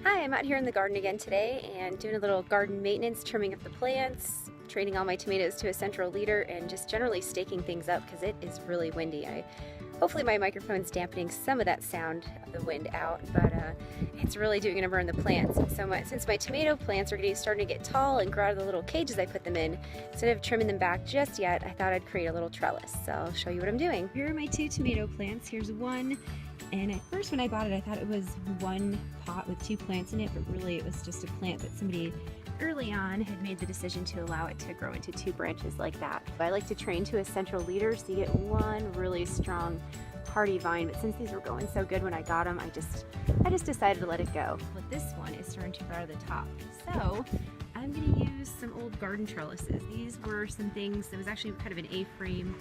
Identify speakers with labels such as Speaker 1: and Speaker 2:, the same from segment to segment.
Speaker 1: Hi, I'm out here in the garden again today and doing a little garden maintenance, trimming up the plants, training all my tomatoes to a central leader, and just generally staking things up because it is really windy. Hopefully my microphone's dampening some of that sound of the wind out, but it's really doing a number on the plants. Since my tomato plants are starting to get tall and grow out of the little cages I put them in, instead of trimming them back just yet, I thought I'd create a little trellis. So I'll show you what I'm doing. Here are my two tomato plants. Here's one. And at first when I bought it, I thought it was one pot with two plants in it, but really it was just a plant that somebody early on had made the decision to allow it to grow into two branches like that. I like to train to a central leader so you get one really strong, hardy vine, but since these were going so good when I got them, I just decided to let it go. But this one is starting to grow out of the top. So I'm going to use some old garden trellises. These were some things, it was actually kind of an A-frame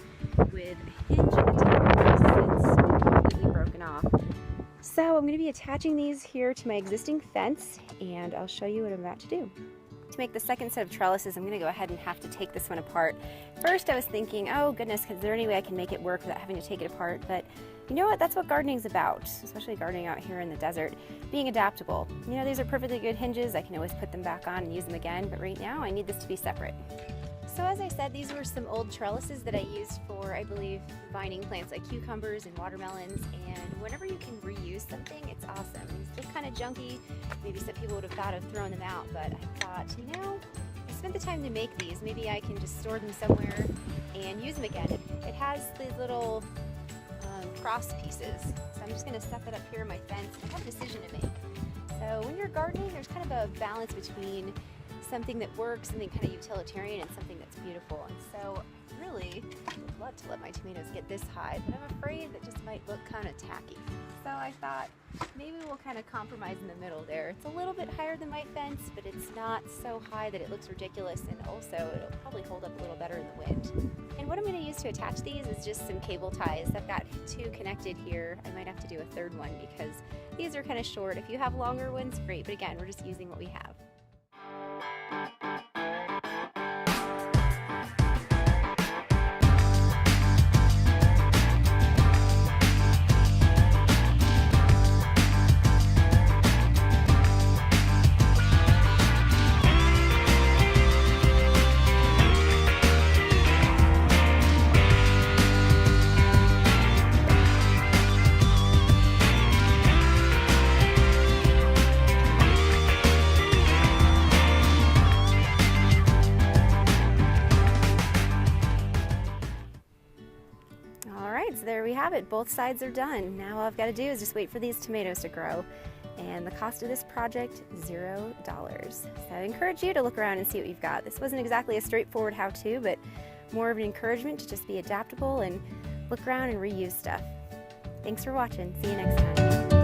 Speaker 1: with a hinge at the top. It's completely broken off. So I'm going to be attaching these here to my existing fence, and I'll show you what I'm about to do. To make the second set of trellises, I'm going to go ahead and have to take this one apart. First I was thinking, oh goodness, is there any way I can make it work without having to take it apart? But you know what, that's what gardening's about, especially gardening out here in the desert, being adaptable. You know, these are perfectly good hinges, I can always put them back on and use them again, but right now I need this to be separate. So as I said, these were some old trellises that I used for, I believe, vining plants like cucumbers and watermelons, and whenever you can reuse something, it's awesome. These look kind of junky, maybe some people would have thought of throwing them out, but I thought, you know, I spent the time to make these, maybe I can just store them somewhere and use them again. It has these little cross pieces, so I'm just going to set that up here in my fence. I have a decision to make. So when you're gardening, there's kind of a balance between something that works, something kind of utilitarian, and something that's beautiful. And so really, I would love to let my tomatoes get this high, but I'm afraid that just might look kind of tacky. So I thought maybe we'll kind of compromise in the middle there. It's a little bit higher than my fence, but it's not so high that it looks ridiculous, and also it'll probably hold up a little better in the wind. And what I'm going to use to attach these is just some cable ties. I've got two connected here. I might have to do a third one because these are kind of short. If you have longer ones, great, but again, we're just using what we have. So there we have it, both sides are done. Now all I've got to do is just wait for these tomatoes to grow. And the cost of this project, $0. So I encourage you to look around and see what you've got. This wasn't exactly a straightforward how-to, but more of an encouragement to just be adaptable and look around and reuse stuff. Thanks for watching. See you next time.